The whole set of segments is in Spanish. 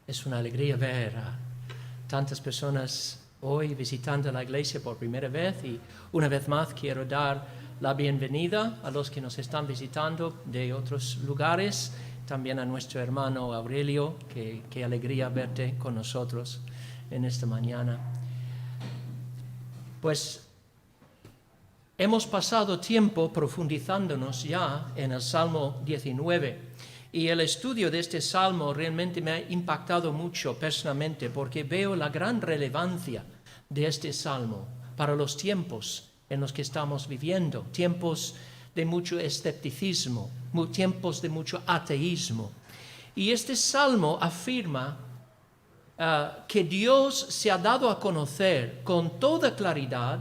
Es una alegría ver a tantas personas hoy visitando la iglesia por primera vez y una vez más quiero dar la bienvenida a los que nos están visitando de otros lugares, también a nuestro hermano Aurelio, qué alegría verte con nosotros en esta mañana. Pues hemos pasado tiempo profundizándonos ya en el Salmo 19 y el estudio de este Salmo realmente me ha impactado mucho personalmente porque veo la gran relevancia de este Salmo para los tiempos en los que estamos viviendo, tiempos de mucho escepticismo, tiempos de mucho ateísmo. Y este Salmo afirma que Dios se ha dado a conocer con toda claridad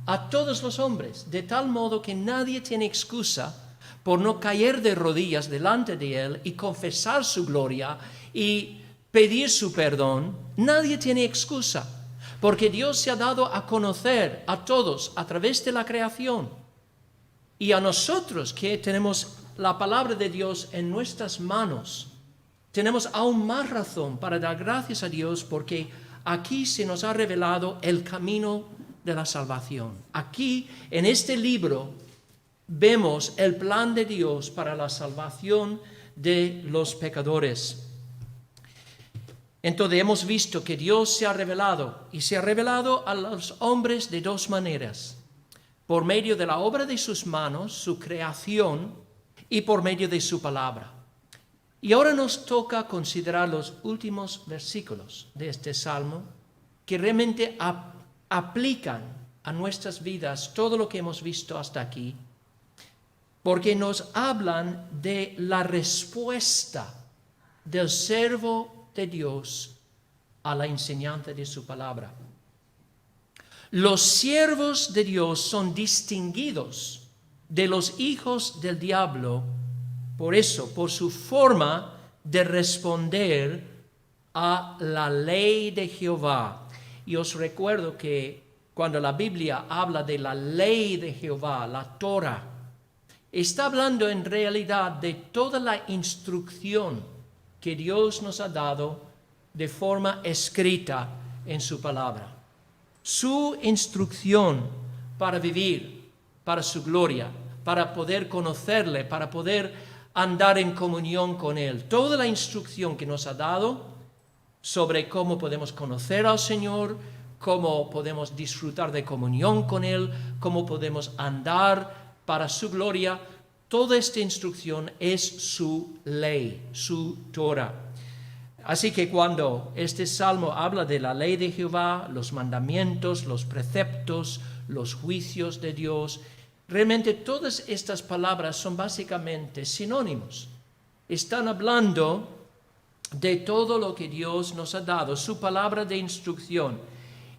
a todos los hombres, de tal modo que nadie tiene excusa por no caer de rodillas delante de Él y confesar su gloria y pedir su perdón. Nadie tiene excusa, porque Dios se ha dado a conocer a todos a través de la creación. Y a nosotros que tenemos la palabra de Dios en nuestras manos, tenemos aún más razón para dar gracias a Dios porque aquí se nos ha revelado el camino de la salvación. Aquí, en este libro, vemos el plan de Dios para la salvación de los pecadores. Entonces hemos visto que Dios se ha revelado y se ha revelado a los hombres de dos maneras: por medio de la obra de sus manos, su creación, y por medio de su palabra. Y ahora nos toca considerar los últimos versículos de este salmo que realmente aplican a nuestras vidas todo lo que hemos visto hasta aquí, porque nos hablan de la respuesta del siervo de Dios a la enseñanza de su palabra. Los siervos de Dios son distinguidos de los hijos del diablo, por eso, por su forma de responder a la ley de Jehová. Y os recuerdo que cuando la Biblia habla de la ley de Jehová, la Torah, está hablando en realidad de toda la instrucción que Dios nos ha dado de forma escrita en su palabra. Su instrucción para vivir, para su gloria, para poder conocerle, para poder andar en comunión con Él. Toda la instrucción que nos ha dado sobre cómo podemos conocer al Señor, cómo podemos disfrutar de comunión con Él, cómo podemos andar para su gloria, toda esta instrucción es su ley, su Torah. Así que cuando este salmo habla de la ley de Jehová, los mandamientos, los preceptos, los juicios de Dios, realmente todas estas palabras son básicamente sinónimos. Están hablando de todo lo que Dios nos ha dado, su palabra de instrucción.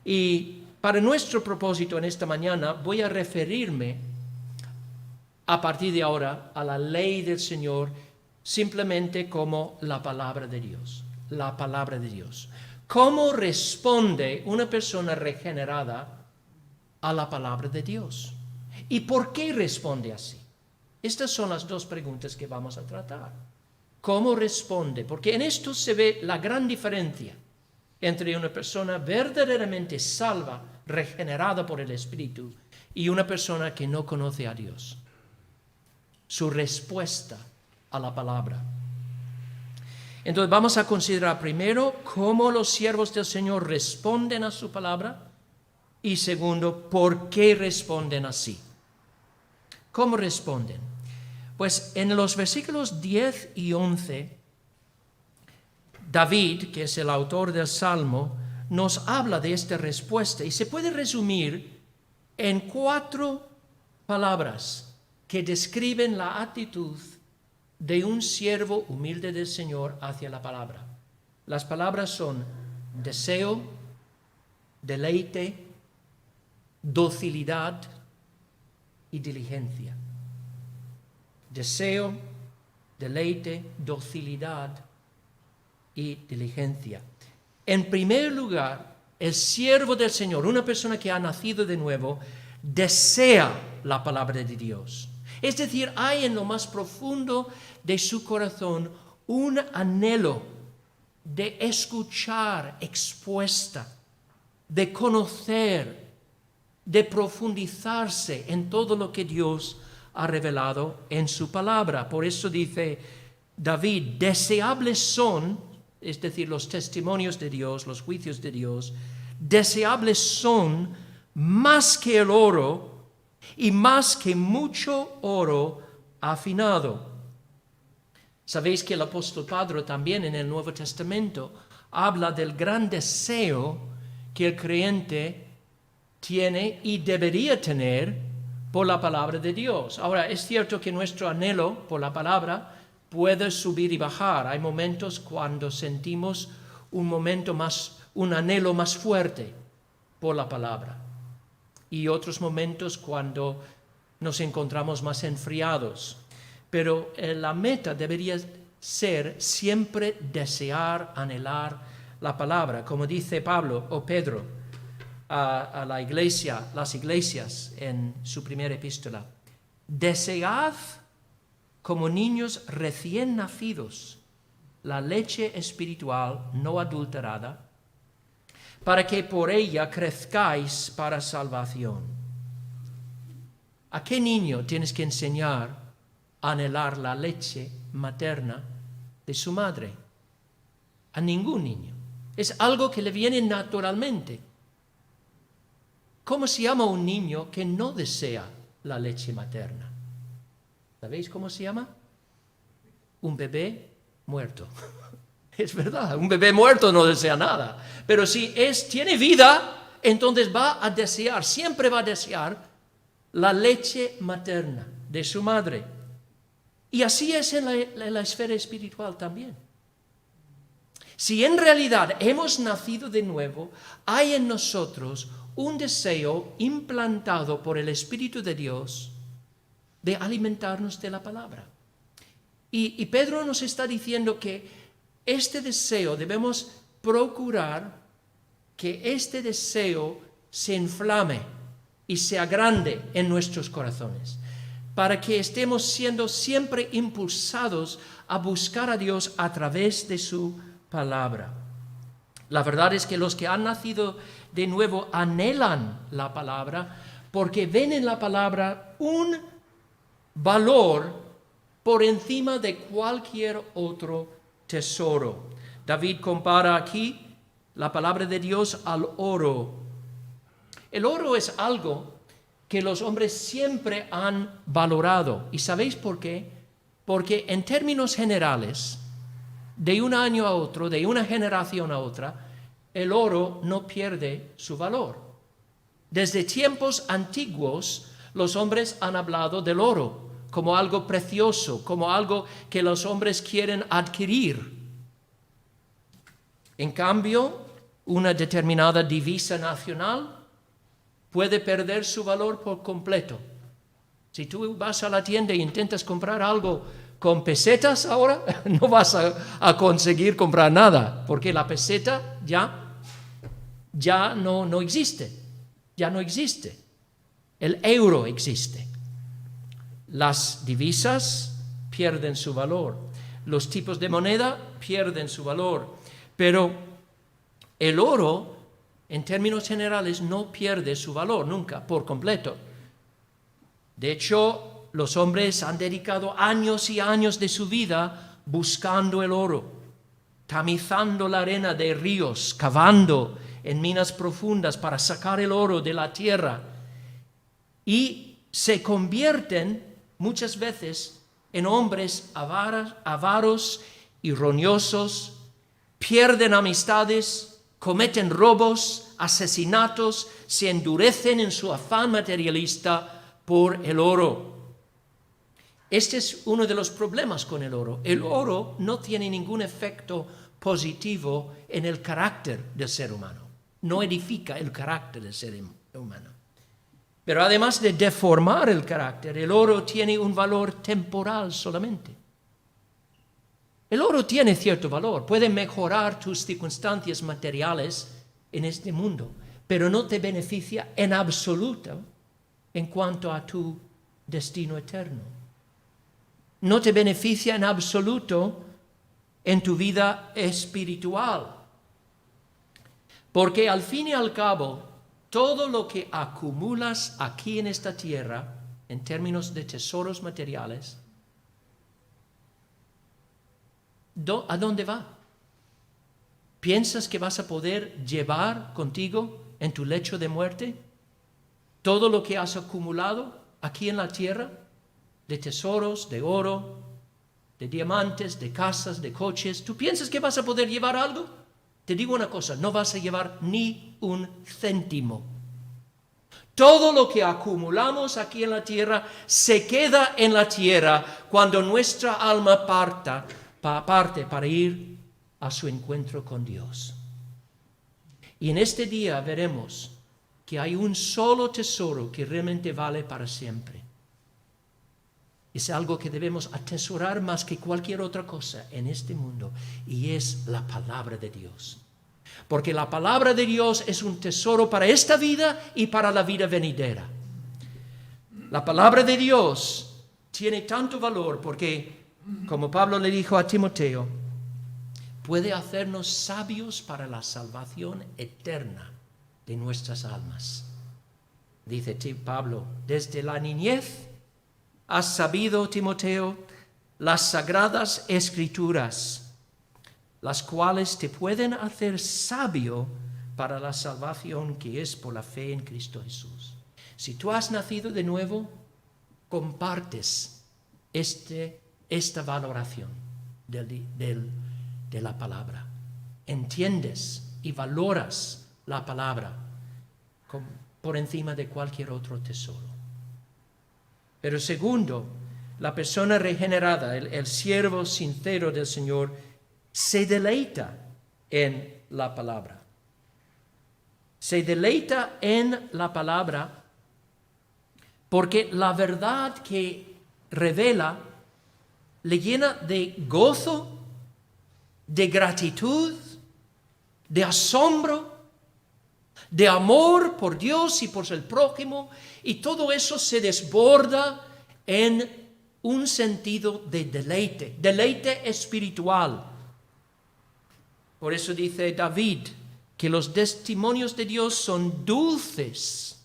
Y para nuestro propósito en esta mañana voy a referirme a partir de ahora a la ley del Señor simplemente como la palabra de Dios. La palabra de Dios. ¿Cómo responde una persona regenerada a la palabra de Dios? ¿Y por qué responde así? Estas son las dos preguntas que vamos a tratar. ¿Cómo responde? Porque en esto se ve la gran diferencia entre una persona verdaderamente salva, regenerada por el Espíritu, y una persona que no conoce a Dios. Su respuesta a la palabra. Entonces vamos a considerar primero cómo los siervos del Señor responden a su palabra y segundo, por qué responden así. ¿Cómo responden? Pues en los versículos 10 y 11, David, que es el autor del Salmo, nos habla de esta respuesta y se puede resumir en 4 palabras que describen la actitud de un siervo humilde del Señor hacia la palabra. Las palabras son deseo, deleite, docilidad y diligencia. Deseo, deleite, docilidad y diligencia. En primer lugar, el siervo del Señor, una persona que ha nacido de nuevo, desea la palabra de Dios. Es decir, hay en lo más profundo de su corazón un anhelo de escuchar expuesta, de conocer, de profundizarse en todo lo que Dios ha revelado en su palabra. Por eso dice David, deseables son, es decir, los testimonios de Dios, los juicios de Dios, deseables son más que el oro y más que mucho oro afinado. Sabéis que el apóstol Pedro también en el Nuevo Testamento habla del gran deseo que el creyente tiene y debería tener por la palabra de Dios. Ahora, es cierto que nuestro anhelo por la palabra puede subir y bajar. Hay momentos cuando sentimos un anhelo más fuerte por la palabra, y otros momentos cuando nos encontramos más enfriados. Pero la meta debería ser siempre desear, anhelar la palabra, como dice Pablo o Pedro a la iglesia, las iglesias en su primera epístola. Desead como niños recién nacidos la leche espiritual no adulterada, para que por ella crezcáis para salvación. ¿A qué niño tienes que enseñar a anhelar la leche materna de su madre? A ningún niño. Es algo que le viene naturalmente. ¿Cómo se llama un niño que no desea la leche materna? ¿Sabéis cómo se llama? Un bebé muerto. Es verdad, un bebé muerto no desea nada. Pero si tiene vida, entonces va a desear, siempre va a desear la leche materna de su madre. Y así es en la esfera espiritual también. Si en realidad hemos nacido de nuevo, hay en nosotros un deseo implantado por el Espíritu de Dios de alimentarnos de la palabra. Y Pedro nos está diciendo que este deseo, debemos procurar que este deseo se inflame y se agrande en nuestros corazones, para que estemos siendo siempre impulsados a buscar a Dios a través de su palabra. La verdad es que los que han nacido de nuevo anhelan la palabra porque ven en la palabra un valor por encima de cualquier otro tesoro. David compara aquí la palabra de Dios al oro. El oro es algo que los hombres siempre han valorado. ¿Y sabéis por qué? Porque en términos generales, de un año a otro, de una generación a otra, el oro no pierde su valor. Desde tiempos antiguos, los hombres han hablado del oro como algo precioso, como algo que los hombres quieren adquirir. En cambio, una determinada divisa nacional puede perder su valor por completo. Si tú vas a la tienda e intentas comprar algo con pesetas ahora, no vas a conseguir comprar nada, porque la peseta ya no existe, ya no existe. El euro existe. Las divisas pierden su valor, los tipos de moneda pierden su valor, pero el oro, en términos generales, no pierde su valor nunca, por completo. De hecho, los hombres han dedicado años y años de su vida buscando el oro, tamizando la arena de ríos, cavando en minas profundas para sacar el oro de la tierra, y se convierten muchas veces en hombres avaros y roñosos, pierden amistades, cometen robos, asesinatos, se endurecen en su afán materialista por el oro. Este es uno de los problemas con el oro. El oro no tiene ningún efecto positivo en el carácter del ser humano. No edifica el carácter del ser humano. Pero además de deformar el carácter, el oro tiene un valor temporal solamente. El oro tiene cierto valor, puede mejorar tus circunstancias materiales en este mundo, pero no te beneficia en absoluto en cuanto a tu destino eterno. No te beneficia en absoluto en tu vida espiritual. Porque al fin y al cabo, todo lo que acumulas aquí en esta tierra, en términos de tesoros materiales, ¿a dónde va? ¿Piensas que vas a poder llevar contigo en tu lecho de muerte todo lo que has acumulado aquí en la tierra, de tesoros, de oro, de diamantes, de casas, de coches? ¿Tú piensas que vas a poder llevar algo? Te digo una cosa, no vas a llevar ni un céntimo. Todo lo que acumulamos aquí en la tierra se queda en la tierra cuando nuestra alma parte para ir a su encuentro con Dios. Y en este día veremos que hay un solo tesoro que realmente vale para siempre. Es algo que debemos atesorar más que cualquier otra cosa en este mundo, y es la palabra de Dios. Porque la palabra de Dios es un tesoro para esta vida y para la vida venidera. La palabra de Dios tiene tanto valor porque, como Pablo le dijo a Timoteo, puede hacernos sabios para la salvación eterna de nuestras almas. Dice Pablo, desde la niñez has sabido, Timoteo, las sagradas escrituras, las cuales te pueden hacer sabio para la salvación que es por la fe en Cristo Jesús. Si tú has nacido de nuevo, compartes esta valoración de la palabra. Entiendes y valoras la palabra por encima de cualquier otro tesoro. Pero segundo, la persona regenerada, el siervo sincero del Señor, se deleita en la palabra. Se deleita en la palabra porque la verdad que revela le llena de gozo, de gratitud, de asombro, de amor por Dios y por el prójimo, y todo eso se desborda en un sentido de deleite espiritual. Por eso dice David que los testimonios de Dios son dulces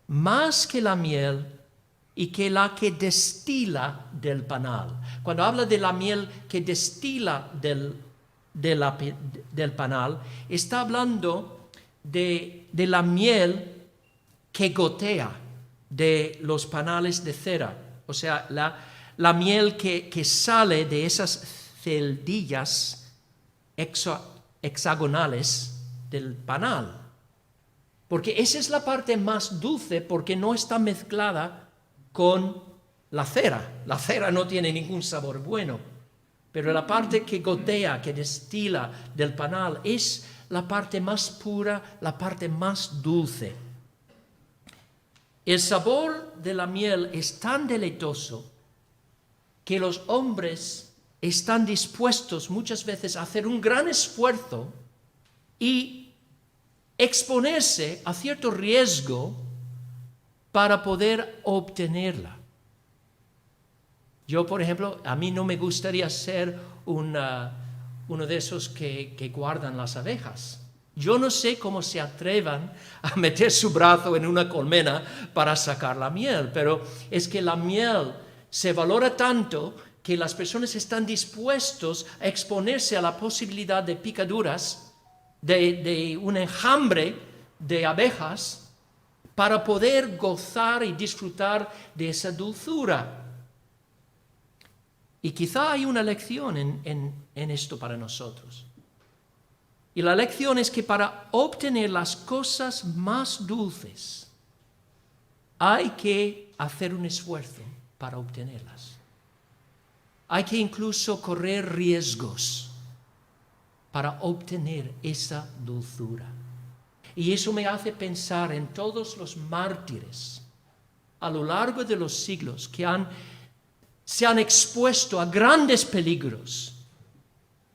más que la miel y que la que destila del panal. Cuando habla de la miel que destila del panal, está hablando de la miel que gotea de los panales de cera. O sea, la miel que sale de esas celdillas hexagonales del panal. Porque esa es la parte más dulce porque no está mezclada con la cera. La cera no tiene ningún sabor bueno. Pero la parte que gotea, que destila del panal, es la parte más pura, la parte más dulce. El sabor de la miel es tan deleitoso que los hombres están dispuestos muchas veces a hacer un gran esfuerzo y exponerse a cierto riesgo para poder obtenerla. Yo, por ejemplo, a mí no me gustaría ser uno de esos que guardan las abejas. Yo no sé cómo se atrevan a meter su brazo en una colmena para sacar la miel, pero es que la miel se valora tanto que las personas están dispuestos a exponerse a la posibilidad de picaduras, de un enjambre de abejas, para poder gozar y disfrutar de esa dulzura. Y quizá hay una lección en esto para nosotros. Y la lección es que para obtener las cosas más dulces, hay que hacer un esfuerzo para obtenerlas. Hay que incluso correr riesgos para obtener esa dulzura. Y eso me hace pensar en todos los mártires a lo largo de los siglos que se han expuesto a grandes peligros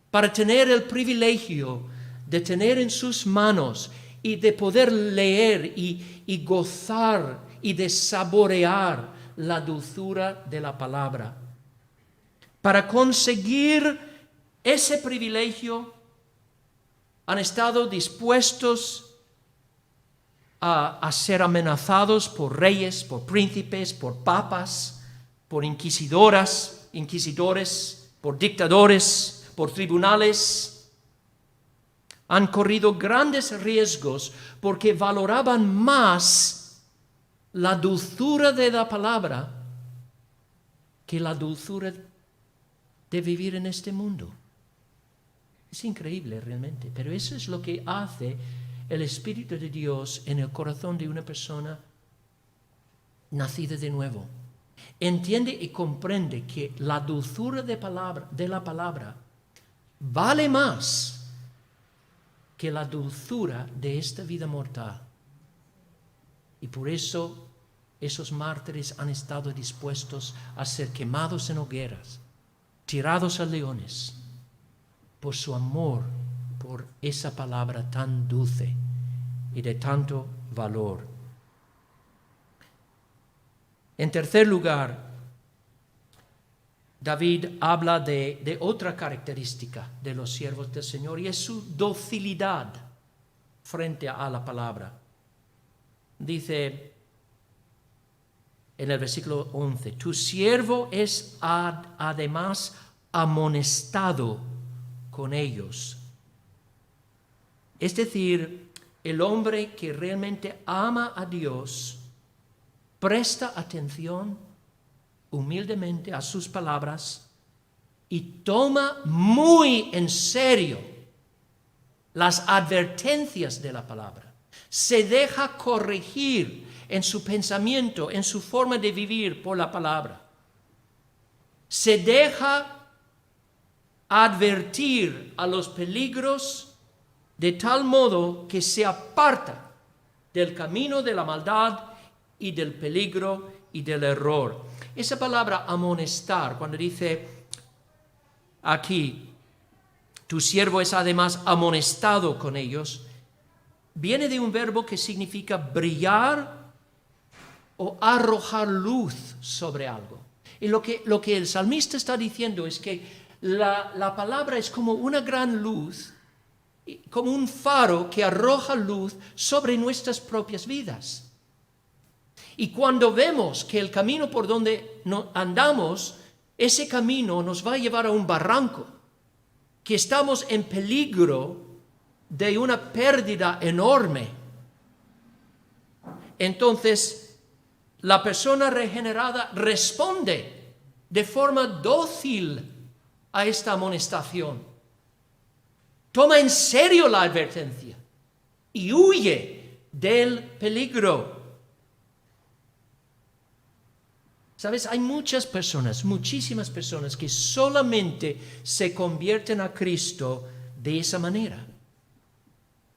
para tener el privilegio de tener en sus manos y de poder leer y gozar y de saborear la dulzura de la palabra, para conseguir ese privilegio, han estado dispuestos a ser amenazados por reyes, por príncipes, por papas, por inquisidores, por dictadores, por tribunales. Han corrido grandes riesgos porque valoraban más la dulzura de la palabra que la dulzura de vivir en este mundo. Es increíble realmente, pero eso es lo que hace el Espíritu de Dios en el corazón de una persona nacida de nuevo. Entiende y comprende que la dulzura de la palabra vale más que la dulzura de esta vida mortal. Y por eso esos mártires han estado dispuestos a ser quemados en hogueras, tirados a leones, por su amor por esa palabra tan dulce y de tanto valor. En tercer lugar, David habla de otra característica de los siervos del Señor y es su docilidad frente a la palabra. Dice en el versículo 11, tu siervo es además amonestado con ellos. Es decir, el hombre que realmente ama a Dios presta atención humildemente a sus palabras y toma muy en serio las advertencias de la palabra. Se deja corregir en su pensamiento, en su forma de vivir por la palabra. Se deja advertir a los peligros de tal modo que se aparta del camino de la maldad y del peligro y del error. Esa palabra amonestar, cuando dice aquí, tu siervo es además amonestado con ellos, viene de un verbo que significa brillar o arrojar luz sobre algo. Y lo que el salmista está diciendo es que la palabra es como una gran luz, como un faro que arroja luz sobre nuestras propias vidas. Y cuando vemos que el camino por donde andamos, ese camino nos va a llevar a un barranco, que estamos en peligro de una pérdida enorme, entonces la persona regenerada responde de forma dócil a esta amonestación. Toma en serio la advertencia y huye del peligro. ¿Sabes? Hay muchas personas, muchísimas personas que solamente se convierten a Cristo de esa manera,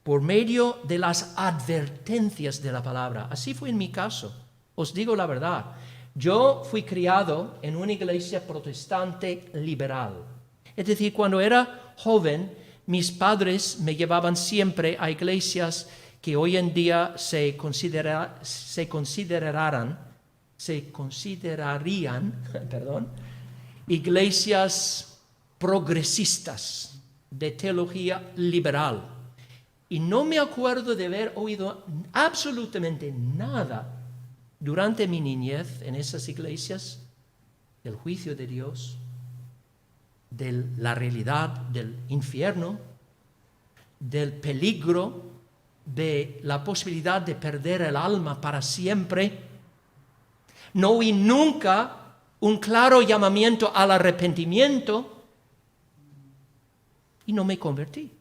por medio de las advertencias de la palabra. Así fue en mi caso, os digo la verdad. Yo fui criado en una iglesia protestante liberal. Es decir, cuando era joven, mis padres me llevaban siempre a iglesias que hoy en día se considerarían iglesias progresistas de teología liberal. Y no me acuerdo de haber oído absolutamente nada durante mi niñez en esas iglesias del juicio de Dios, de la realidad del infierno, del peligro, de la posibilidad de perder el alma para siempre. No oí nunca un claro llamamiento al arrepentimiento y no me convertí.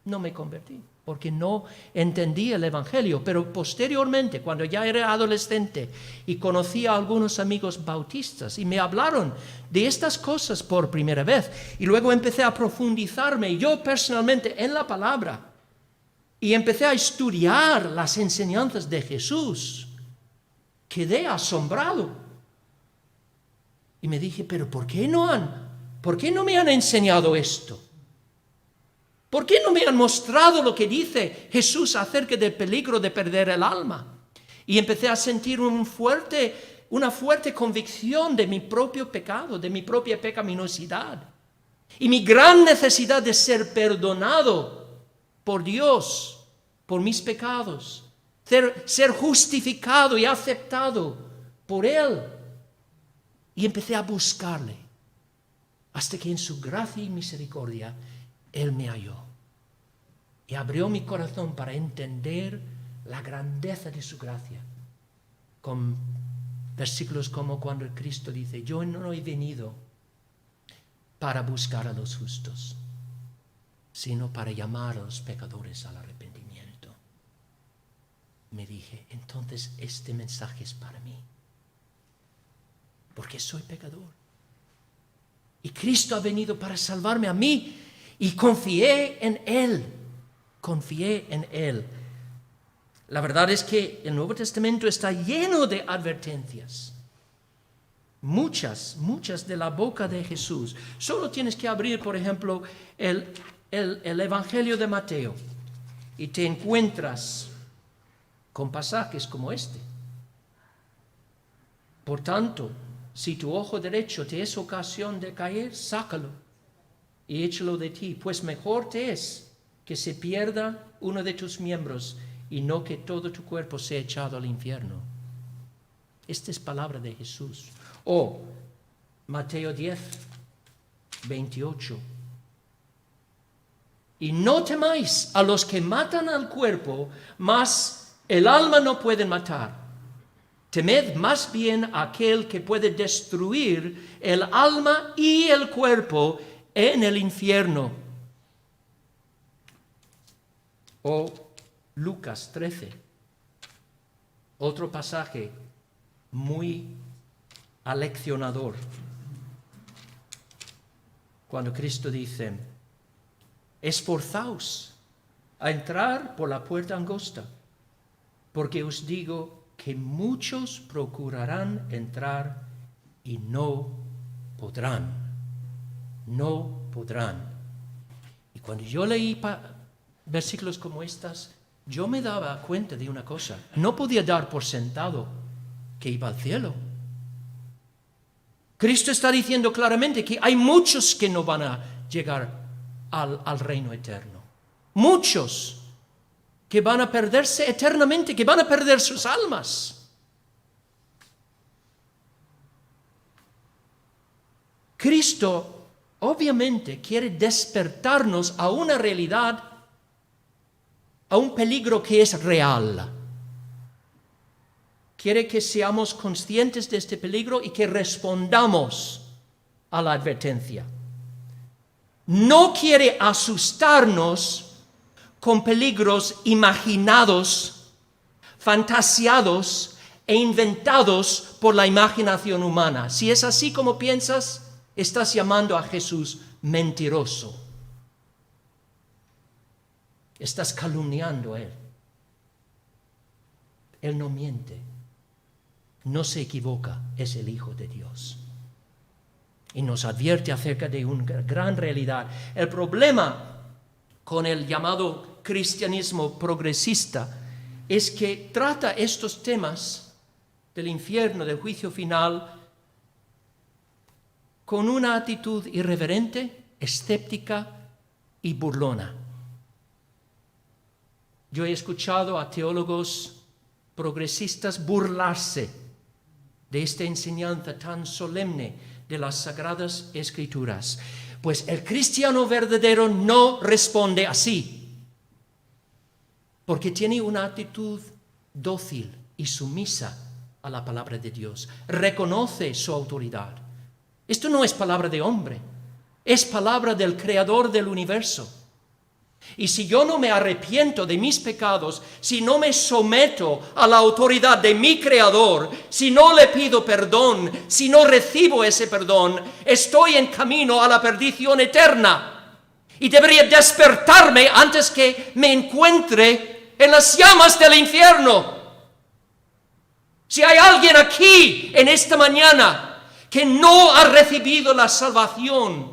No me convertí porque no entendía el Evangelio. Pero posteriormente, cuando ya era adolescente y conocí a algunos amigos bautistas y me hablaron de estas cosas por primera vez, y luego empecé a profundizarme yo personalmente en la palabra y empecé a estudiar las enseñanzas de Jesús, quedé asombrado y me dije, pero ¿por qué no me han enseñado esto? ¿Por qué no me han mostrado lo que dice Jesús acerca del peligro de perder el alma? Y empecé a sentir una fuerte convicción de mi propio pecado, de mi propia pecaminosidad. y mi gran necesidad de ser perdonado por Dios, por mis pecados, ser justificado y aceptado por Él. Y empecé a buscarle, hasta que en su gracia y misericordia Él me halló. Y abrió mi corazón para entender la grandeza de su gracia. Con versículos como cuando el Cristo dice, yo no he venido para buscar a los justos, sino para llamar a los pecadores al arrepentimiento. Me dije, entonces este mensaje es para mí, porque soy pecador. Y Cristo ha venido para salvarme a mí, y confié en Él. Confié en Él. La verdad es que el Nuevo Testamento está lleno de advertencias. Muchas de la boca de Jesús. Solo tienes que abrir, por ejemplo, el Evangelio de Mateo y te encuentras con pasajes como este. Por tanto, si tu ojo derecho te es ocasión de caer, sácalo y échalo de ti, pues mejor te es que se pierda uno de tus miembros y no que todo tu cuerpo sea echado al infierno. Esta es palabra de Jesús. O Mateo 10, 28. Y no temáis a los que matan al cuerpo, mas el alma no pueden matar. Temed más bien a aquel que puede destruir el alma y el cuerpo en el infierno. O Lucas 13, otro pasaje muy aleccionador, cuando Cristo dice, esforzaos a entrar por la puerta angosta, porque os digo que muchos procurarán entrar y no podrán. No podrán. Y cuando yo leí versículos como estos, yo me daba cuenta de una cosa. No podía dar por sentado que iba al cielo. Cristo está diciendo claramente que hay muchos que no van a llegar al reino eterno. Muchos que van a perderse eternamente, que van a perder sus almas. Cristo obviamente quiere despertarnos a una realidad, a un peligro que es real. Quiere que seamos conscientes de este peligro y que respondamos a la advertencia. No quiere asustarnos con peligros imaginados, fantasiados e inventados por la imaginación humana. Si es así como piensas, estás llamando a Jesús mentiroso. Estás calumniando a Él. Él no miente, no se equivoca, es el Hijo de Dios. Y nos advierte acerca de una gran realidad. El problema con el llamado cristianismo progresista es que trata estos temas del infierno, del juicio final, con una actitud irreverente, escéptica y burlona. Yo he escuchado a teólogos progresistas burlarse de esta enseñanza tan solemne de las Sagradas Escrituras. Pues el cristiano verdadero no responde así, porque tiene una actitud dócil y sumisa a la palabra de Dios. Reconoce su autoridad. Esto no es palabra de hombre, es palabra del Creador del universo. Y si yo no me arrepiento de mis pecados, si no me someto a la autoridad de mi Creador, si no le pido perdón, si no recibo ese perdón, estoy en camino a la perdición eterna. Y debería despertarme antes que me encuentre en las llamas del infierno. Si hay alguien aquí en esta mañana que no ha recibido la salvación,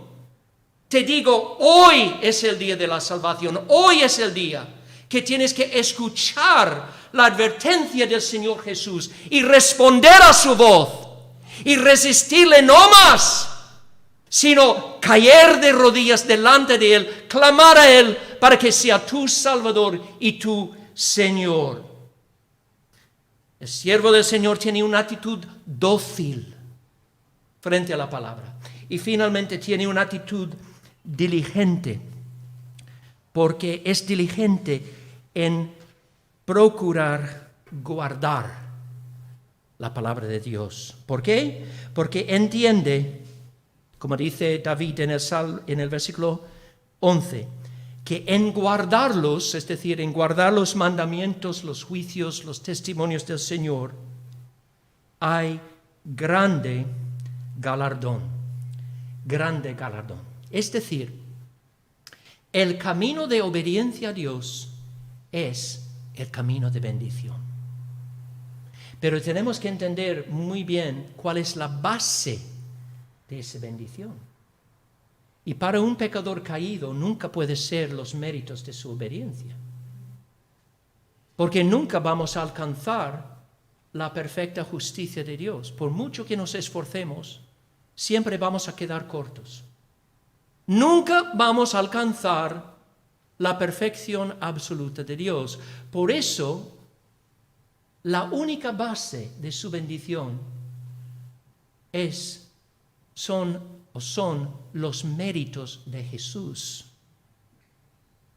te digo, hoy es el día de la salvación. Hoy es el día que tienes que escuchar la advertencia del Señor Jesús y responder a su voz y resistirle no más, sino caer de rodillas delante de Él, clamar a Él para que sea tu Salvador y tu Señor. El siervo del Señor tiene una actitud dócil frente a la palabra. Y finalmente tiene una actitud diligente, porque es diligente en procurar guardar la palabra de Dios. ¿Por qué? Porque entiende, como dice David en el versículo 11, que en guardarlos, es decir, en guardar los mandamientos, los juicios, los testimonios del Señor, hay grande galardón. Grande galardón. Es decir, el camino de obediencia a Dios es el camino de bendición. Pero tenemos que entender muy bien cuál es la base de esa bendición. Y para un pecador caído nunca puede ser los méritos de su obediencia. Porque nunca vamos a alcanzar la perfecta justicia de Dios. Por mucho que nos esforcemos, siempre vamos a quedar cortos. Nunca vamos a alcanzar la perfección absoluta de Dios. Por eso, la única base de su bendición son los méritos de Jesús,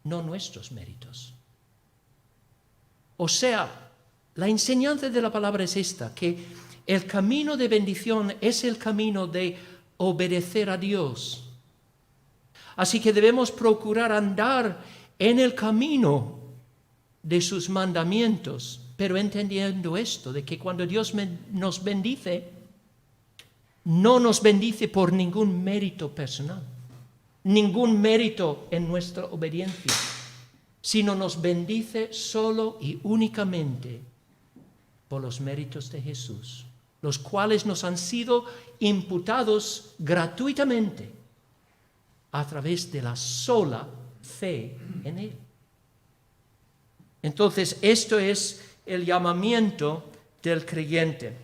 no nuestros méritos. O sea, la enseñanza de la palabra es esta, que el camino de bendición es el camino de obedecer a Dios. Así que debemos procurar andar en el camino de sus mandamientos, pero entendiendo esto, de que cuando Dios nos bendice, no nos bendice por ningún mérito personal, ningún mérito en nuestra obediencia, sino nos bendice solo y únicamente por los méritos de Jesús, los cuales nos han sido imputados gratuitamente a través de la sola fe en Él. Entonces, esto es el llamamiento del creyente.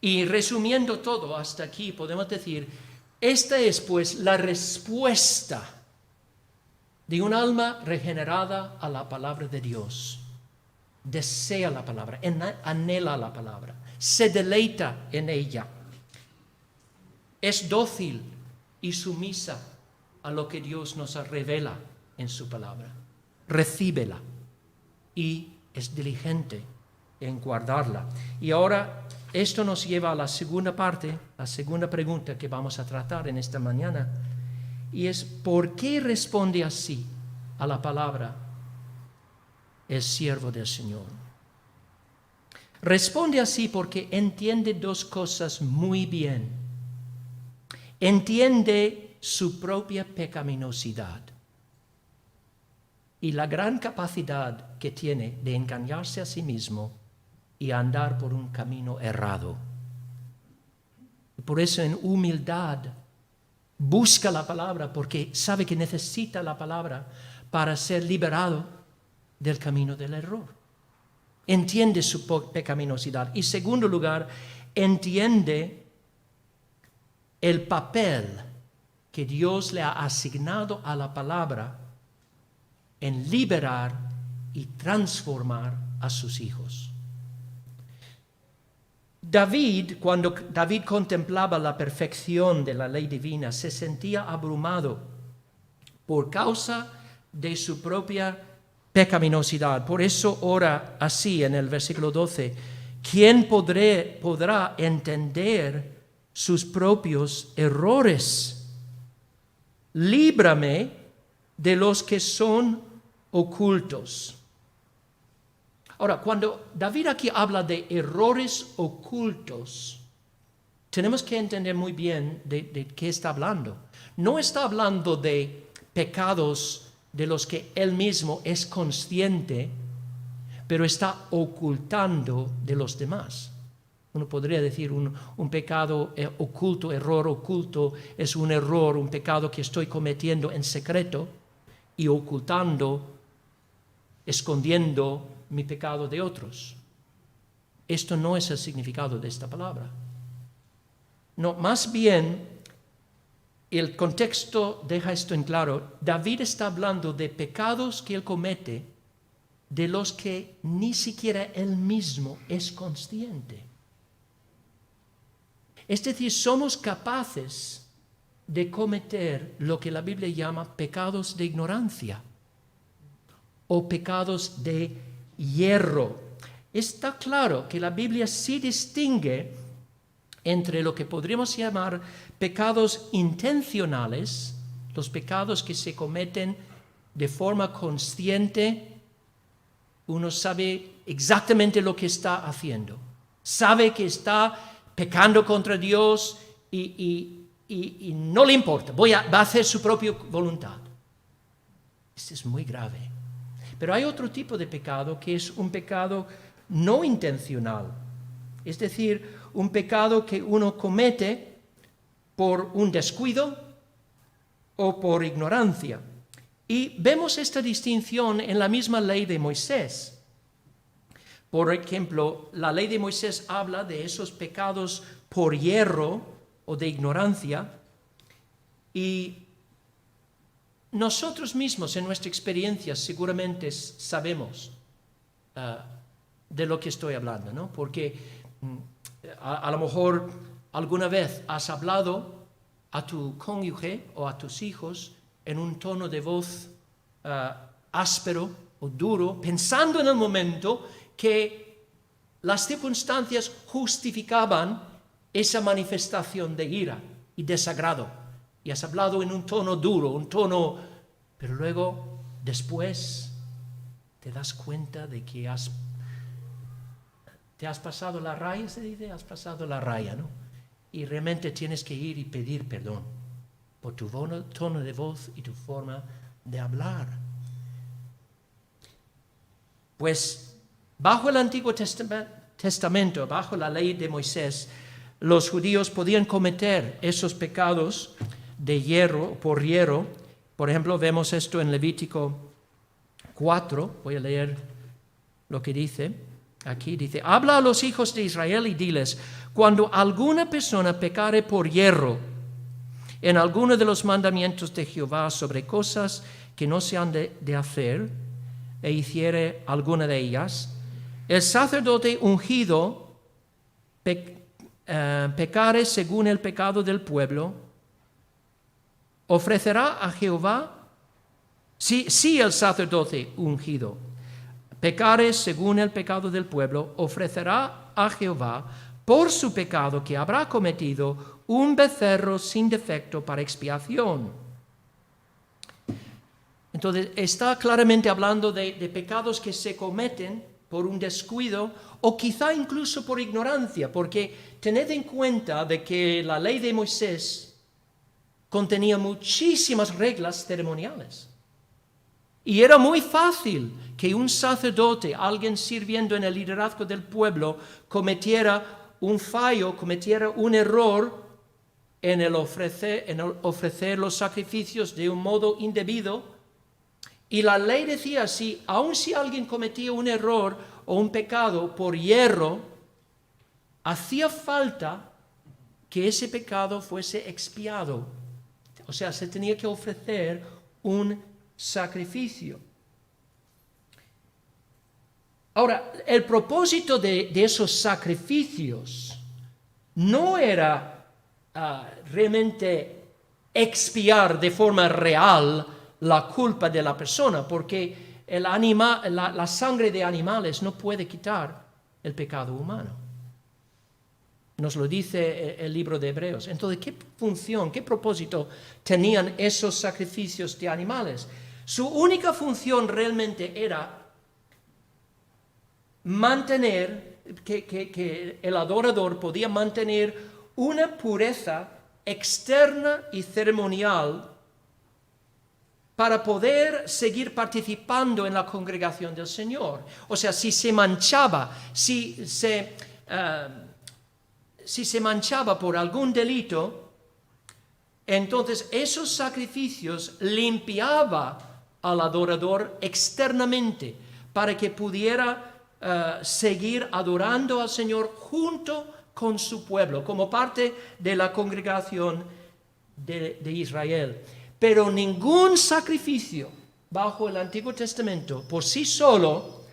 Y resumiendo todo hasta aquí, podemos decir, esta es pues la respuesta de un alma regenerada a la palabra de Dios. Desea la palabra, anhela la palabra, se deleita en ella. Es dócil y sumisa a lo que Dios nos revela en su palabra. Recíbela y es diligente en guardarla. Y ahora esto nos lleva a la segunda parte, la segunda pregunta que vamos a tratar en esta mañana, y es ¿por qué responde así a la palabra el siervo del Señor? Responde así porque entiende dos cosas muy bien. Entiende su propia pecaminosidad y la gran capacidad que tiene de engañarse a sí mismo y andar por un camino errado. Por eso en humildad busca la palabra porque sabe que necesita la palabra para ser liberado del camino del error. Entiende su pecaminosidad. Y segundo lugar, entiende el papel que Dios le ha asignado a la palabra en liberar y transformar a sus hijos. Cuando David contemplaba la perfección de la ley divina, se sentía abrumado por causa de su propia pecaminosidad. Por eso ora así en el versículo 12, ¿quién podrá entender sus propios errores? Líbrame de los que son ocultos. Ahora, cuando David aquí habla de errores ocultos, tenemos que entender muy bien de qué está hablando. No está hablando de pecados de los que él mismo es consciente, pero está ocultando de los demás. Uno podría decir un pecado oculto, error oculto, es un error, un pecado que estoy cometiendo en secreto y ocultando, escondiendo mi pecado de otros. Esto no es el significado de esta palabra. No, más bien el contexto deja esto en claro. David está hablando de pecados que él comete, de los que ni siquiera él mismo es consciente. Es decir, somos capaces de cometer lo que la Biblia llama pecados de ignorancia o pecados de hierro. Está claro que la Biblia sí distingue entre lo que podríamos llamar pecados intencionales, los pecados que se cometen de forma consciente. Uno sabe exactamente lo que está haciendo, sabe que está pecando contra Dios y no le importa, va a hacer su propia voluntad. Esto es muy grave. Pero hay otro tipo de pecado que es un pecado no intencional, es decir, un pecado que uno comete por un descuido o por ignorancia. Y vemos esta distinción en la misma ley de Moisés. Por ejemplo, la ley de Moisés habla de esos pecados por hierro o de ignorancia, y nosotros mismos en nuestra experiencia seguramente sabemos de lo que estoy hablando, ¿no? Porque a lo mejor alguna vez has hablado a tu cónyuge o a tus hijos en un tono de voz áspero o duro, pensando en el momento que las circunstancias justificaban esa manifestación de ira y desagrado. Y has hablado en un tono duro, pero luego, después, te das cuenta de que te has pasado la raya, se dice, has pasado la raya, ¿no? Y realmente tienes que ir y pedir perdón por tu tono de voz y tu forma de hablar. Pues bajo el Antiguo Testamento, bajo la ley de Moisés, los judíos podían cometer esos pecados de hierro, por hierro. Por ejemplo, vemos esto en Levítico 4, voy a leer lo que dice. Aquí dice: habla a los hijos de Israel y diles, cuando alguna persona pecare por hierro en alguno de los mandamientos de Jehová sobre cosas que no se han de hacer, e hiciere alguna de ellas, el sacerdote ungido pecare según el pecado del pueblo, ofrecerá a Jehová, si el sacerdote ungido pecare según el pecado del pueblo, ofrecerá a Jehová por su pecado que habrá cometido un becerro sin defecto para expiación. Entonces, está claramente hablando de pecados que se cometen por un descuido o quizá incluso por ignorancia, porque tened en cuenta de que la ley de Moisés contenía muchísimas reglas ceremoniales. Y era muy fácil que un sacerdote, alguien sirviendo en el liderazgo del pueblo, cometiera un fallo, cometiera un error en el ofrecer los sacrificios de un modo indebido. Y la ley decía así: aun si alguien cometía un error o un pecado por hierro, hacía falta que ese pecado fuese expiado. O sea, se tenía que ofrecer un sacrificio. Ahora, el propósito de esos sacrificios no era realmente expiar de forma real la culpa de la persona, porque la sangre de animales no puede quitar el pecado humano. Nos lo dice el libro de Hebreos. Entonces, ¿qué función, qué propósito tenían esos sacrificios de animales? Su única función realmente era mantener, que el adorador podía mantener una pureza externa y ceremonial para poder seguir participando en la congregación del Señor. O sea, si se manchaba, si se manchaba por algún delito, entonces esos sacrificios limpiaba al adorador externamente para que pudiera seguir adorando al Señor junto con su pueblo, como parte de la congregación de Israel. Pero ningún sacrificio bajo el Antiguo Testamento por sí solo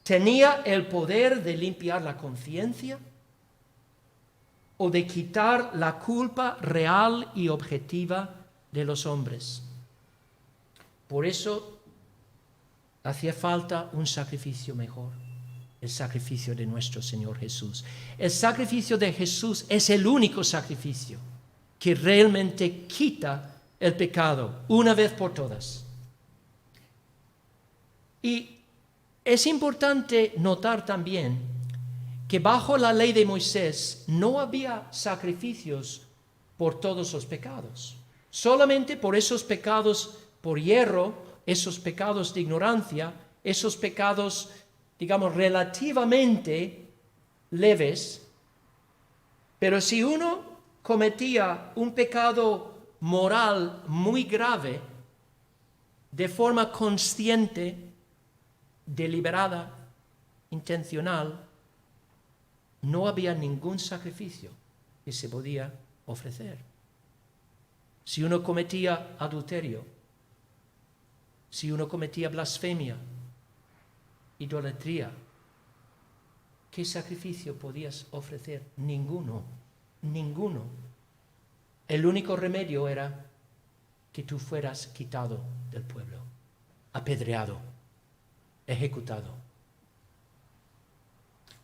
tenía el poder de limpiar la conciencia o de quitar la culpa real y objetiva de los hombres. Por eso hacía falta un sacrificio mejor, el sacrificio de nuestro Señor Jesús. El sacrificio de Jesús es el único sacrificio que realmente quita el pecado una vez por todas. Y es importante notar también que bajo la ley de Moisés no había sacrificios por todos los pecados. Solamente por esos pecados por hierro, esos pecados de ignorancia, esos pecados, digamos, relativamente leves. Pero si uno cometía un pecado moral muy grave, de forma consciente, deliberada, intencional, no había ningún sacrificio que se podía ofrecer. Si uno cometía adulterio, si uno cometía blasfemia, idolatría, ¿qué sacrificio podías ofrecer? Ninguno, ninguno. El único remedio era que tú fueras quitado del pueblo, apedreado, ejecutado.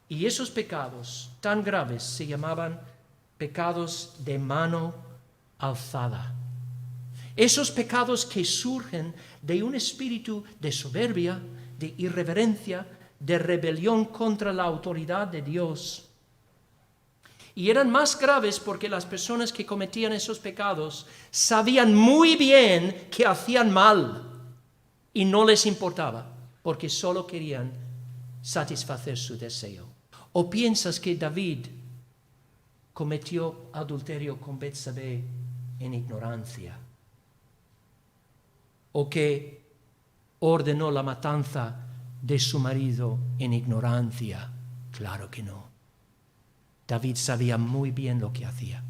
Y esos pecados tan graves se llamaban pecados de mano alzada. Esos pecados que surgen de un espíritu de soberbia, de irreverencia, de rebelión contra la autoridad de Dios. Y eran más graves porque las personas que cometían esos pecados sabían muy bien que hacían mal y no les importaba, porque solo querían satisfacer su deseo. ¿O piensas que David cometió adulterio con Betsabé en ignorancia? ¿O que ordenó la matanza de su marido en ignorancia? Claro que no. David sabía muy bien lo que hacía.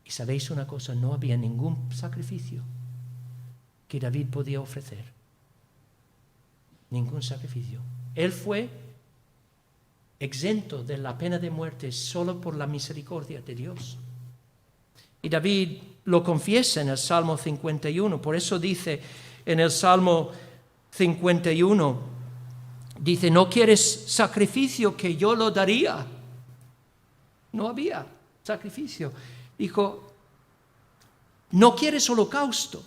Y sabéis una cosa, no había ningún sacrificio que David podía ofrecer. Ningún sacrificio. Él fue exento de la pena de muerte solo por la misericordia de Dios. Y David lo confiesa en el Salmo 51, por eso dice en el Salmo 51, dice, ¿no quieres sacrificio que yo lo daría? No había sacrificio. Dijo, ¿no quieres holocausto?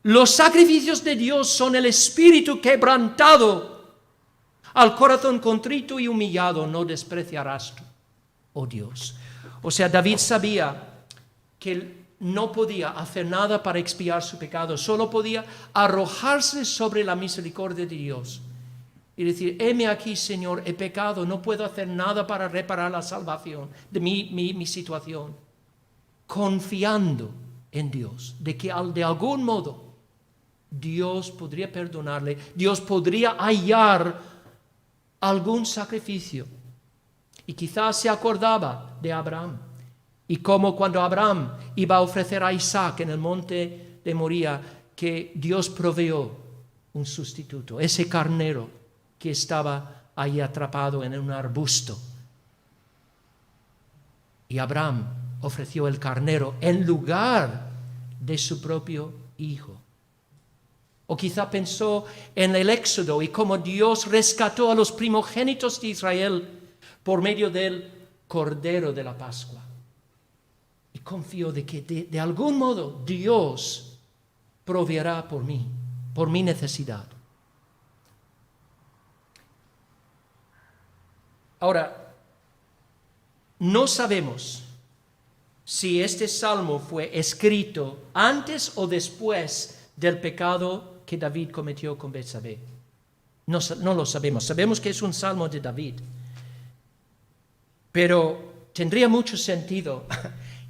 Los sacrificios de Dios son el espíritu quebrantado. Al corazón contrito y humillado no despreciarás tú, oh Dios. O sea, David sabía que no podía hacer nada para expiar su pecado, solo podía arrojarse sobre la misericordia de Dios y decir, heme aquí, Señor, he pecado, no puedo hacer nada para reparar la salvación de mi situación, confiando en Dios, de que de algún modo Dios podría perdonarle, Dios podría hallar algún sacrificio. Y quizás se acordaba de Abraham. Y como cuando Abraham iba a ofrecer a Isaac en el monte de Moría, que Dios proveyó un sustituto, ese carnero que estaba ahí atrapado en un arbusto. Y Abraham ofreció el carnero en lugar de su propio hijo. O quizá pensó en el Éxodo y cómo Dios rescató a los primogénitos de Israel por medio del Cordero de la Pascua. Y confió de que de algún modo Dios proveerá por mí, por mi necesidad. Ahora, no sabemos si este salmo fue escrito antes o después del pecado que David cometió con Betsabé. No lo sabemos. Sabemos que es un salmo de David. Pero tendría mucho sentido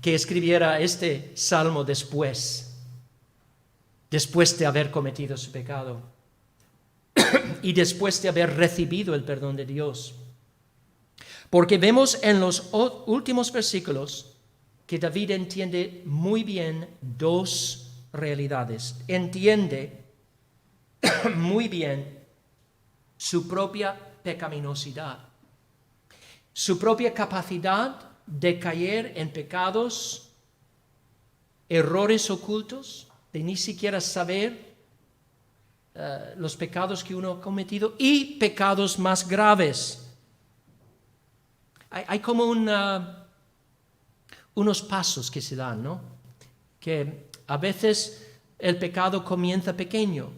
que escribiera este salmo después de haber cometido su pecado y después de haber recibido el perdón de Dios. Porque vemos en los últimos versículos que David entiende muy bien dos realidades. Entiende muy bien su propia pecaminosidad, su propia capacidad de caer en pecados, errores ocultos, de ni siquiera saber los pecados que uno ha cometido y pecados más graves. Hay como unos pasos que se dan, ¿no? Que a veces el pecado comienza pequeño,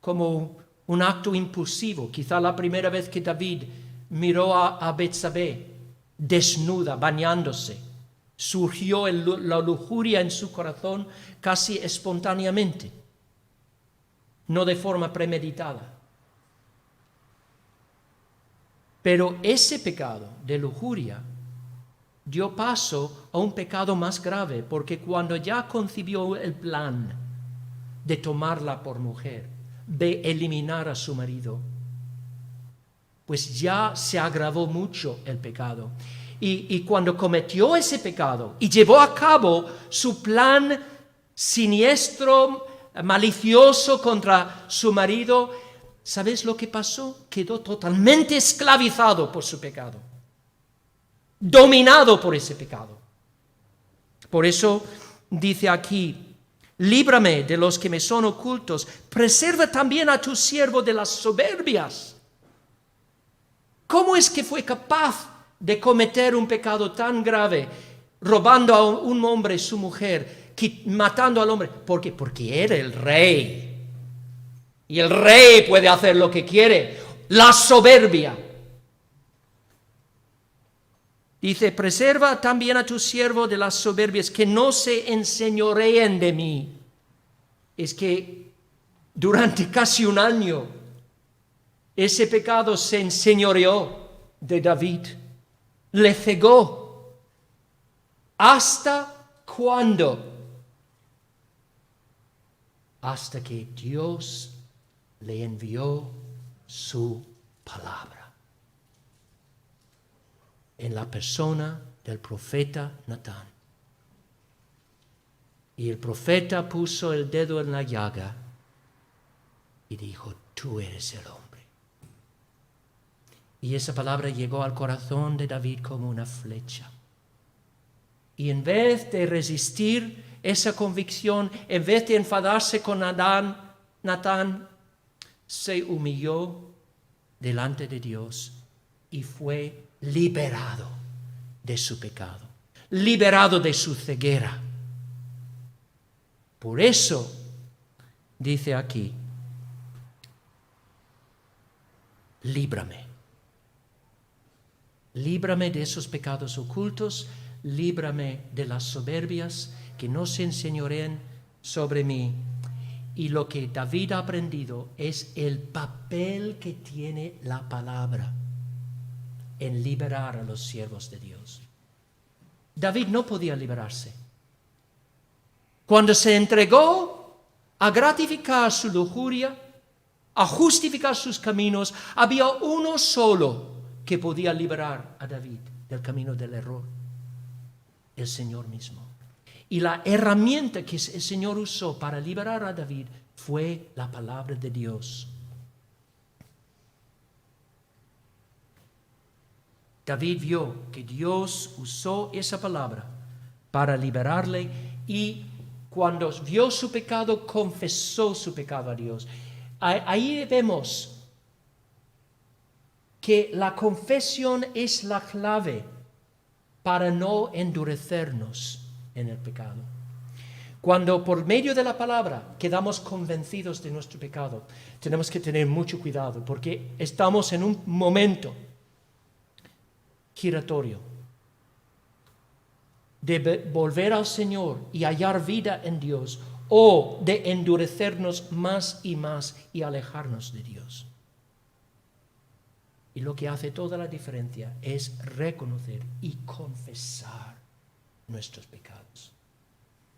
como un acto impulsivo. Quizá la primera vez que David miró a Betsabé desnuda, bañándose, surgió la lujuria en su corazón casi espontáneamente, no de forma premeditada. Pero ese pecado de lujuria dio paso a un pecado más grave, porque cuando ya concibió el plan de tomarla por mujer, de eliminar a su marido, pues ya se agravó mucho el pecado. Y cuando cometió ese pecado y llevó a cabo su plan siniestro, malicioso contra su marido, ¿sabes lo que pasó? Quedó totalmente esclavizado por su pecado, dominado por ese pecado. Por eso dice aquí: líbrame de los que me son ocultos, preserva también a tu siervo de las soberbias. ¿Cómo es que fue capaz de cometer un pecado tan grave, robando a un hombre su mujer, matando al hombre? Porque era el rey. Y el rey puede hacer lo que quiere. La soberbia. Dice: preserva también a tu siervo de las soberbias, que no se enseñoreen de mí. Es que durante casi un año ese pecado se enseñoreó de David, le cegó. ¿Hasta cuándo? Hasta que Dios le envió su palabra en la persona del profeta Natán. Y el profeta puso el dedo en la llaga y dijo: tú eres el hombre. Y esa palabra llegó al corazón de David como una flecha. Y en vez de resistir esa convicción, en vez de enfadarse con Natán, se humilló delante de Dios y fue liberado de su pecado, liberado de su ceguera. Por eso dice aquí: líbrame. Líbrame de esos pecados ocultos, líbrame de las soberbias que no se enseñoreen sobre mí. Y lo que David ha aprendido es el papel que tiene la palabra en liberar a los siervos de Dios. David no podía liberarse. Cuando se entregó a gratificar su lujuria, a justificar sus caminos, había uno solo que podía liberar a David del camino del error: el Señor mismo. Y la herramienta que el Señor usó para liberar a David fue la palabra de Dios. David vio que Dios usó esa palabra para liberarle, y cuando vio su pecado, confesó su pecado a Dios. Ahí vemos que la confesión es la clave para no endurecernos en el pecado. Cuando por medio de la palabra quedamos convencidos de nuestro pecado, tenemos que tener mucho cuidado, porque estamos en un momento giratorio de volver al Señor y hallar vida en Dios, o de endurecernos más y alejarnos de Dios. Y lo que hace toda la diferencia es reconocer y confesar nuestros pecados.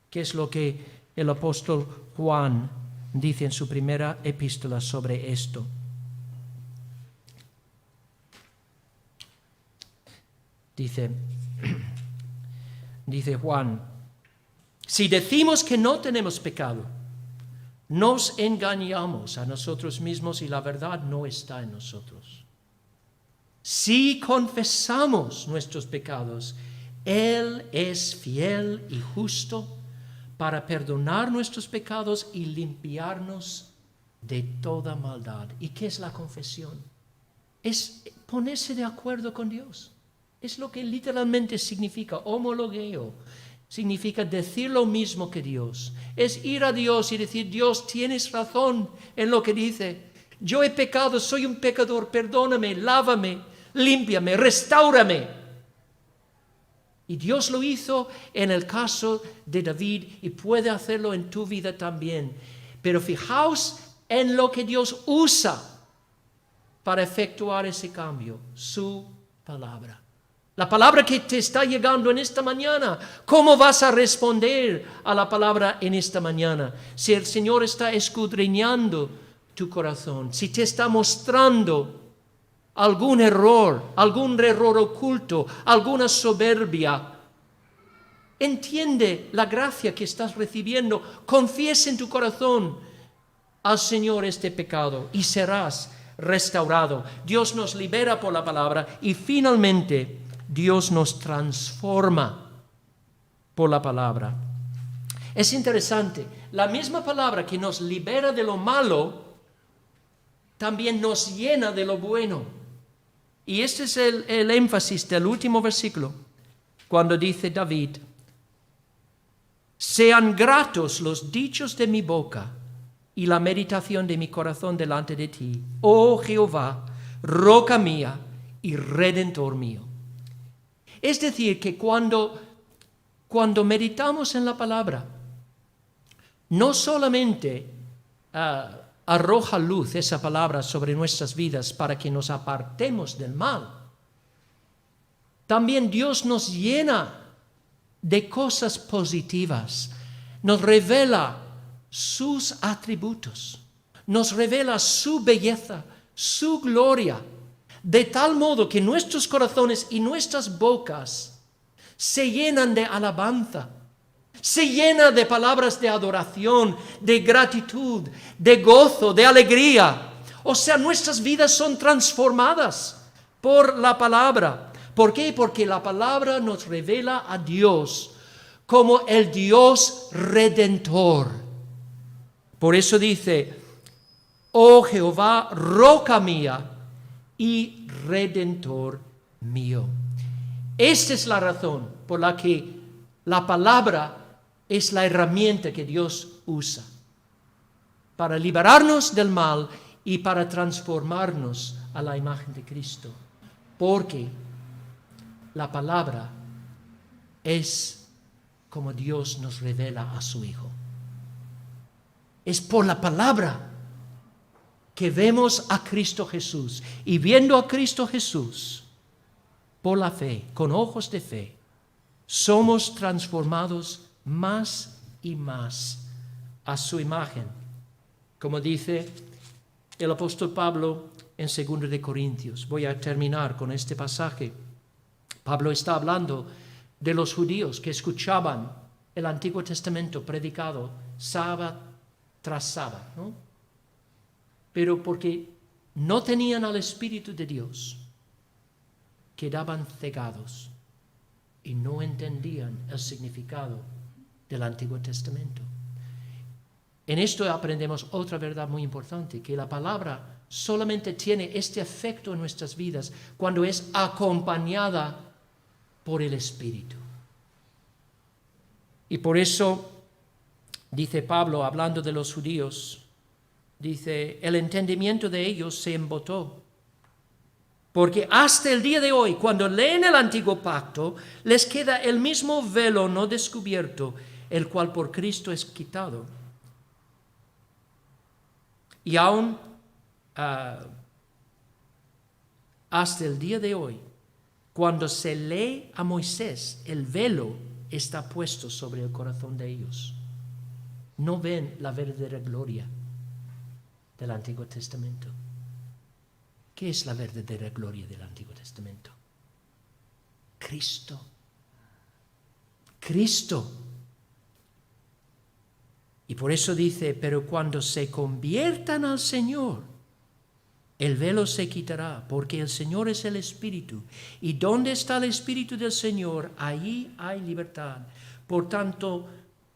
¿Qué es lo que el apóstol Juan dice en su primera epístola sobre esto? Dice: dice Juan, si decimos que no tenemos pecado, nos engañamos a nosotros mismos y la verdad no está en nosotros. Si confesamos nuestros pecados, Él es fiel y justo para perdonar nuestros pecados y limpiarnos de toda maldad. ¿Y qué es la confesión? Es ponerse de acuerdo con Dios. Es lo que literalmente significa homologueo. Significa decir lo mismo que Dios. Es ir a Dios y decir, Dios, tienes razón en lo que dice. Yo he pecado, soy un pecador, perdóname, lávame, límpiame, restáurame. Y Dios lo hizo en el caso de David y puede hacerlo en tu vida también. Pero fijaos en lo que Dios usa para efectuar ese cambio, su palabra. La palabra que te está llegando en esta mañana, ¿cómo vas a responder a la palabra en esta mañana? Si el Señor está escudriñando tu corazón, si te está mostrando algún error oculto, alguna soberbia, entiende la gracia que estás recibiendo, confiesa en tu corazón al Señor este pecado y serás restaurado. Dios nos libera por la palabra y finalmente Dios nos transforma por la palabra. Es interesante, la misma palabra que nos libera de lo malo también nos llena de lo bueno. Y este es el énfasis del último versículo, cuando dice David, sean gratos los dichos de mi boca y la meditación de mi corazón delante de ti, oh Jehová, roca mía y redentor mío. Es decir, que cuando meditamos en la palabra, no solamente arroja luz esa palabra sobre nuestras vidas para que nos apartemos del mal, también Dios nos llena de cosas positivas, nos revela sus atributos, nos revela su belleza, su gloria, de tal modo que nuestros corazones y nuestras bocas se llenan de alabanza, se llenan de palabras de adoración, de gratitud, de gozo, de alegría. O sea, nuestras vidas son transformadas por la palabra. ¿Por qué? Porque la palabra nos revela a Dios como el Dios redentor. Por eso dice, oh Jehová, roca mía y redentor mío. Esta es la razón por la que la palabra es la herramienta que Dios usa para liberarnos del mal y para transformarnos a la imagen de Cristo. Porque la palabra es como Dios nos revela a su Hijo. Es por la palabra que vemos a Cristo Jesús. Y viendo a Cristo Jesús, por la fe, con ojos de fe, somos transformados más y más a su imagen. Como dice el apóstol Pablo en 2 de Corintios. Voy a terminar con este pasaje. Pablo está hablando de los judíos que escuchaban el Antiguo Testamento predicado sábado tras sábado, ¿no? Pero porque no tenían al Espíritu de Dios, quedaban cegados y no entendían el significado del Antiguo Testamento. En esto aprendemos otra verdad muy importante, que la palabra solamente tiene este efecto en nuestras vidas cuando es acompañada por el Espíritu. Y por eso, dice Pablo, hablando de los judíos, dice, el entendimiento de ellos se embotó. Porque hasta el día de hoy, cuando leen el Antiguo Pacto, les queda el mismo velo no descubierto, el cual por Cristo es quitado. Y aún hasta el día de hoy, cuando se lee a Moisés, el velo está puesto sobre el corazón de ellos. No ven la verdadera gloria del Antiguo Testamento. ¿Qué es la verdadera gloria del Antiguo Testamento? Cristo. Cristo. Y por eso dice, pero cuando se conviertan al Señor, el velo se quitará, porque el Señor es el Espíritu. Y donde está el Espíritu del Señor, allí hay libertad. Por tanto,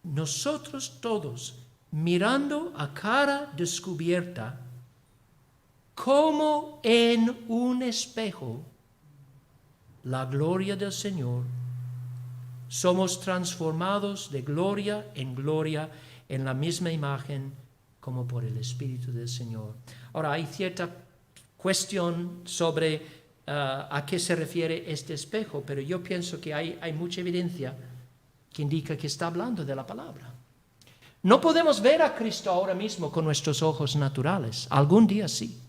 nosotros todos, mirando a cara descubierta, como en un espejo, la gloria del Señor, somos transformados de gloria en la misma imagen como por el Espíritu del Señor. Ahora, hay cierta cuestión sobre a qué se refiere este espejo, pero yo pienso que hay mucha evidencia que indica que está hablando de la palabra. No podemos ver a Cristo ahora mismo con nuestros ojos naturales, algún día sí.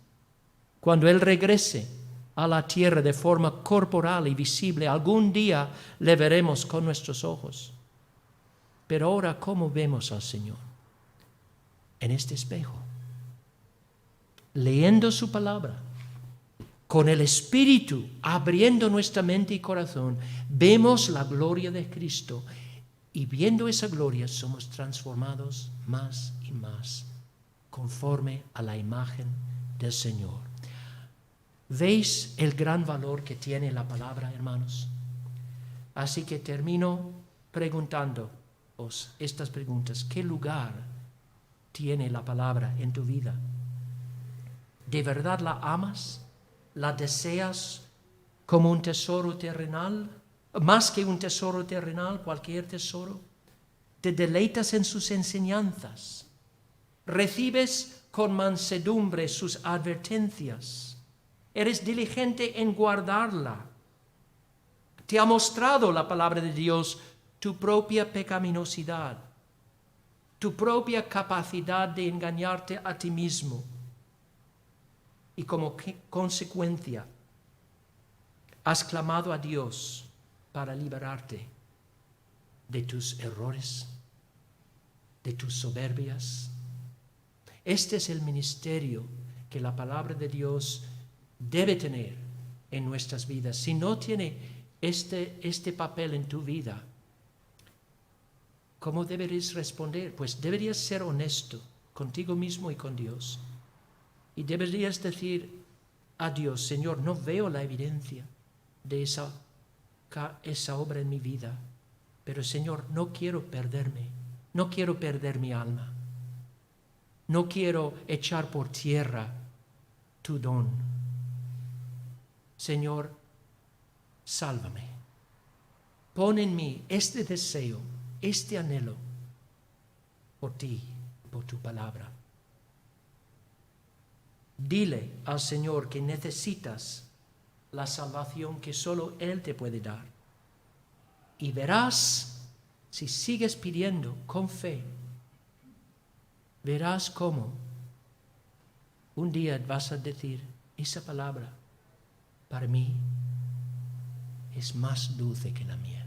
Cuando Él regrese a la tierra de forma corporal y visible, algún día le veremos con nuestros ojos. Pero ahora, ¿cómo vemos al Señor? En este espejo, leyendo su palabra, con el Espíritu abriendo nuestra mente y corazón, vemos la gloria de Cristo y viendo esa gloria somos transformados más y más conforme a la imagen del Señor. ¿Veis el gran valor que tiene la palabra, hermanos? Así que termino preguntándoos estas preguntas. ¿Qué lugar tiene la palabra en tu vida? ¿De verdad la amas? ¿La deseas como un tesoro terrenal? Más que un tesoro terrenal, cualquier tesoro. ¿Te deleitas en sus enseñanzas? ¿Recibes con mansedumbre sus advertencias? ¿Eres diligente en guardarla? ¿Te ha mostrado la palabra de Dios tu propia pecaminosidad, tu propia capacidad de engañarte a ti mismo? Y como consecuencia, has clamado a Dios para liberarte de tus errores, de tus soberbias. Este es el ministerio que la palabra de Dios debe tener en nuestras vidas. Si no tiene este papel en tu vida, ¿cómo deberías responder? Pues deberías ser honesto contigo mismo y con Dios. Y deberías decir a Dios, Señor, no veo la evidencia de esa obra en mi vida, pero Señor, no quiero perderme, no quiero perder mi alma, no quiero echar por tierra tu don. Señor, sálvame. Pon en mí este deseo, este anhelo por ti, por tu palabra. Dile al Señor que necesitas la salvación que solo Él te puede dar. Y verás, si sigues pidiendo con fe, verás cómo un día vas a decir, esa palabra para mí es más dulce que la miel.